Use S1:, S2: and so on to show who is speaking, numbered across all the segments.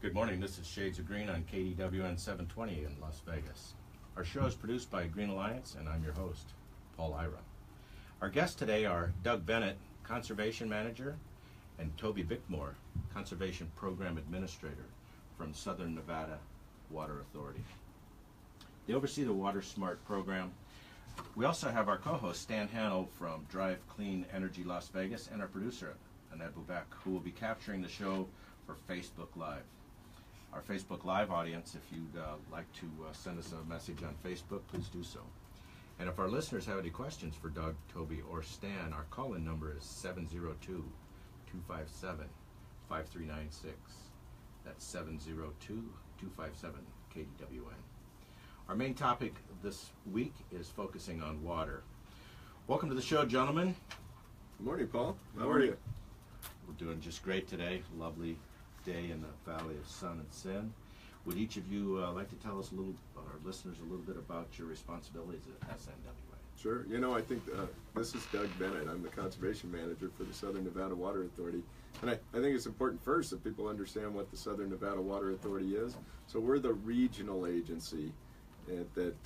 S1: Good morning, this is Shades of Green on KDWN 720 in Las Vegas. Our show is produced by Green Alliance, and I'm your host, Paul Ira. Our guests today are Doug Bennett, Conservation Manager, and Toby Bickmore, Conservation Program Administrator from Southern Nevada Water Authority. They oversee the Water Smart program. We also have our co-host, Stan Hannell from Drive Clean Energy Las Vegas, and our producer, Annette Bubek, who will be capturing the show for Facebook Live. Our Facebook Live audience, if you'd like to send us a message on Facebook, please do so. And if our listeners have any questions for Doug, Toby, or Stan, our call-in number is 702-257-5396. That's 702-257-KDWN. Our main topic this week is focusing on water. Welcome to the show, gentlemen.
S2: Good morning, Paul. How are you?
S1: We're doing just great today. Lovely day in the Valley of Sun and Sin. Would each of you like to tell us our listeners a little bit about your responsibilities at SNWA?
S2: Sure. I think this is Doug Bennett. I'm the Conservation Manager for the Southern Nevada Water Authority. And I think it's important first that people understand what the Southern Nevada Water Authority is. So we're the regional agency that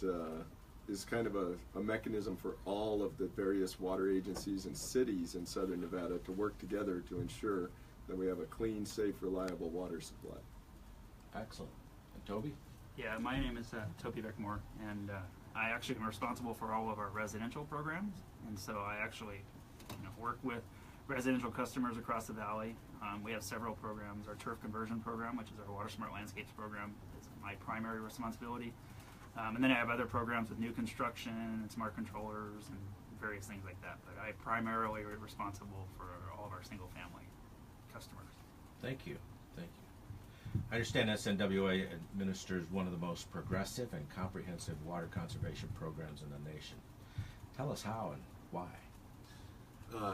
S2: is kind of a mechanism for all of the various water agencies and cities in Southern Nevada to work together to ensure that we have a clean, safe, reliable water supply.
S1: Excellent. And Toby?
S3: Yeah, my name is Toby Bickmore, and I actually am responsible for all of our residential programs, and so I actually work with residential customers across the valley. We have several programs. Our turf conversion program, which is our Water Smart Landscapes program, is my primary responsibility. And then I have other programs with new construction and smart controllers and various things like that. But I primarily am responsible for all of our single-family customers.
S1: Thank you. Thank you. I understand SNWA administers one of the most progressive and comprehensive water conservation programs in the nation. Tell us how and why.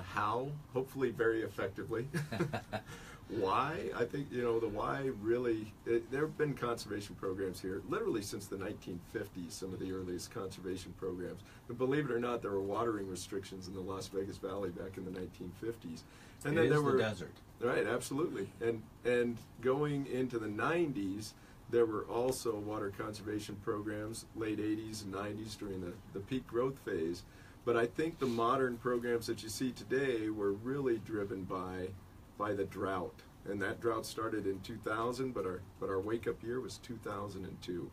S2: How? Hopefully very effectively. Why? I think, the why really, there have been conservation programs here literally since the 1950s, some of the earliest conservation programs. And believe it or not, there were watering restrictions in the Las Vegas Valley back in the 1950s. And then there were
S1: the desert.
S2: Right, absolutely. And going into the 90s, there were also water conservation programs, late 80s and 90s during the peak growth phase. But I think the modern programs that you see today were really driven by the drought. And that drought started in 2000, but our wake-up year was 2002.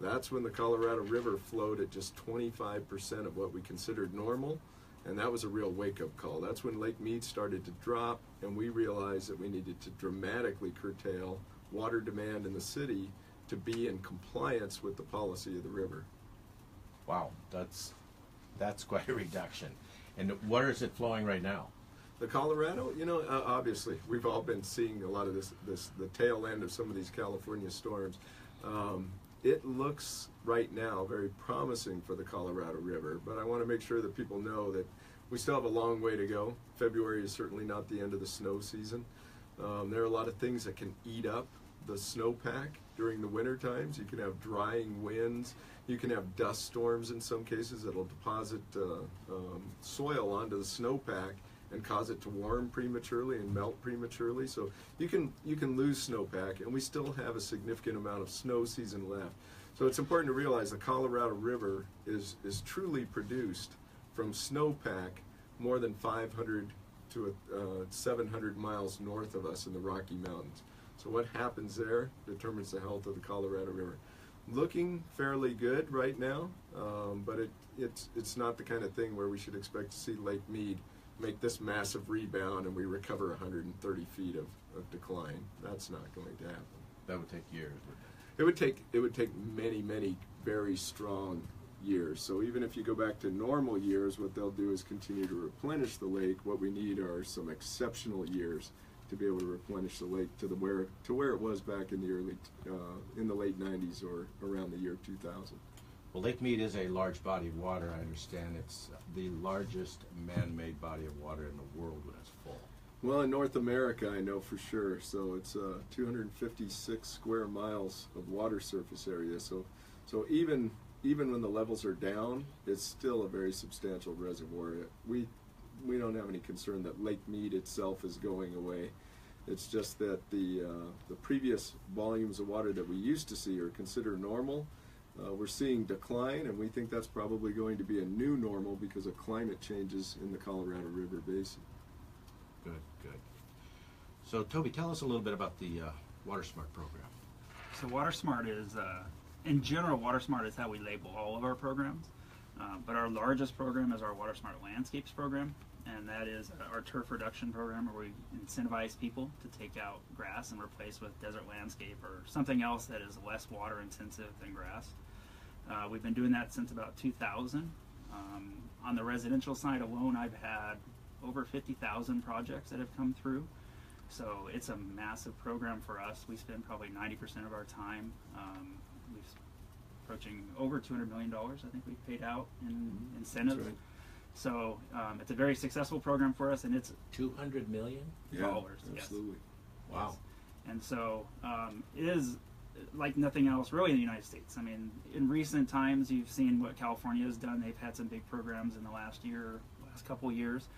S2: That's when the Colorado River flowed at just 25% of what we considered normal, and that was a real wake-up call. That's when Lake Mead started to drop, and we realized that we needed to dramatically curtail water demand in the city to be in compliance with the policy of the river.
S1: Wow, that's quite a reduction. And where is it flowing right now?
S2: The Colorado, obviously, we've all been seeing a lot of the tail end of some of these California storms. It looks right now very promising for the Colorado River, but I want to make sure that people know that we still have a long way to go. February is certainly not the end of the snow season. There are a lot of things that can eat up the snowpack during the winter times. You can have drying winds. You can have dust storms in some cases that will deposit soil onto the snowpack and cause it to warm prematurely and melt prematurely. So you can lose snowpack, and we still have a significant amount of snow season left. So it's important to realize the Colorado River is truly produced from snowpack more than 500 to 700 miles north of us in the Rocky Mountains. So what happens there determines the health of the Colorado River. Looking fairly good right now, but it's not the kind of thing where we should expect to see Lake Mead make this massive rebound and we recover 130 feet of decline. That's not going to happen.
S1: That would take years.
S2: It would take many, many very strong years. So even if you go back to normal years, what they'll do is continue to replenish the lake. What we need are some exceptional years to be able to replenish the lake to where it was back in the late 90s or around the year 2000.
S1: Well, Lake Mead is a large body of water. I understand it's the largest man-made body of water in the world when it's full.
S2: Well, in North America, I know for sure. So it's 256 square miles of water surface area. So even when the levels are down, it's still a very substantial reservoir. We don't have any concern that Lake Mead itself is going away. It's just that the previous volumes of water that we used to see are considered normal. We're seeing decline, and we think that's probably going to be a new normal because of climate changes in the Colorado River Basin.
S1: Good, good. So, Toby, tell us a little bit about the WaterSmart program.
S3: So WaterSmart is, in general, WaterSmart is how we label all of our programs. But our largest program is our WaterSmart Landscapes program, and that is our turf reduction program, where we incentivize people to take out grass and replace with desert landscape or something else that is less water intensive than grass. We've been doing that since about 2000. On the residential side alone, I've had over 50,000 projects that have come through. So it's a massive program for us. We spend probably 90% of our time. We've approaching over $200 million, I think we've paid out in incentives.
S2: That's right.
S3: So it's a very successful program for us, and it's
S1: $200 million?
S3: dollars.
S2: Absolutely.
S3: Yes.
S1: Wow.
S3: Yes. And so it is like nothing else really in the United States. I mean, in recent times, you've seen what California has done. They've had some big programs in the last couple years.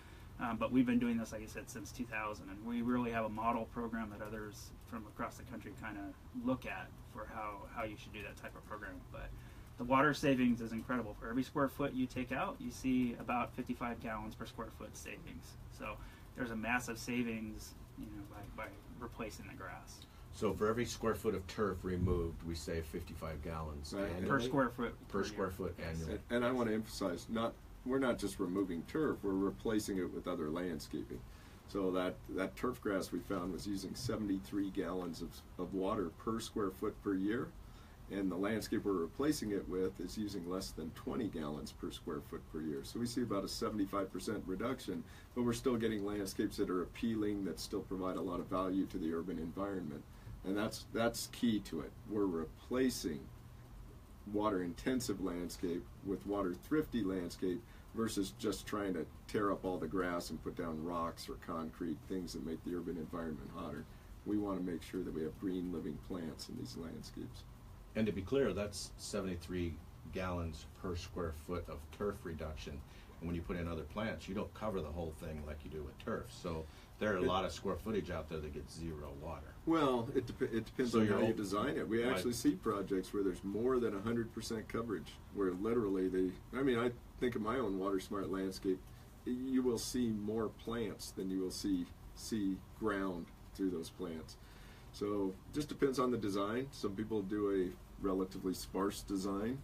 S3: But we've been doing this, like I said, since 2000, and we really have a model program that others from across the country kind of look at for how you should do that type of program. But the water savings is incredible. For every square foot you take out, you see about 55 gallons per square foot savings. So there's a massive savings, by replacing the grass.
S1: So for every square foot of turf removed, we save 55 gallons
S2: Right.
S1: annually?
S3: Per square foot.
S1: Per square foot
S3: Yes.
S1: annually.
S2: And I want to emphasize, we're not just removing turf, we're replacing it with other landscaping. So that turf grass we found was using 73 gallons of water per square foot per year, and the landscape we're replacing it with is using less than 20 gallons per square foot per year. So we see about a 75% reduction, but we're still getting landscapes that are appealing, that still provide a lot of value to the urban environment. And that's key to it. We're replacing water intensive landscape with water thrifty landscape versus just trying to tear up all the grass and put down rocks or concrete, things that make the urban environment hotter. We want to make sure that we have green living plants in these landscapes.
S1: And to be clear, that's 73 gallons per square foot of turf reduction. And when you put in other plants, you don't cover the whole thing like you do with turf. So there are a lot of square footage out there that get zero water.
S2: Well, it depends
S1: So
S2: on
S1: you're
S2: how you
S1: open-
S2: design it. We
S1: Right.
S2: actually see projects where there's more than 100% coverage, where literally I think of my own WaterSmart landscape, you will see more plants than you will see ground through those plants. So just depends on the design. Some people do a relatively sparse design,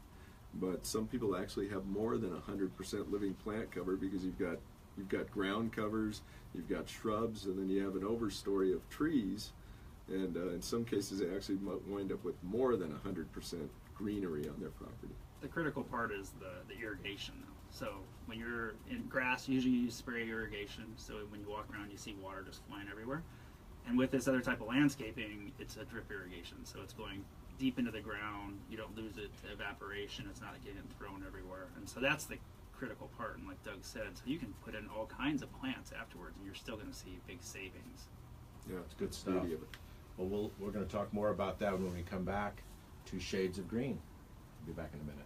S2: but some people actually have more than 100% living plant cover because you've got ground covers, you've got shrubs, and then you have an overstory of trees. And in some cases, they actually might wind up with more than 100% greenery on their property.
S3: The critical part is the irrigation, though. So when you're in grass, usually you spray irrigation. So when you walk around, you see water just flying everywhere. And with this other type of landscaping, it's a drip irrigation. So it's going deep into the ground. You don't lose it to evaporation. It's not getting thrown everywhere. And so that's the critical part. And like Doug said, so you can put in all kinds of plants afterwards, and you're still going to see big savings.
S2: Yeah,
S1: It's good
S2: the
S1: stuff.
S2: beauty of it.
S1: Well, we're going to talk more about that when we come back to Shades of Green. We'll be back in a minute.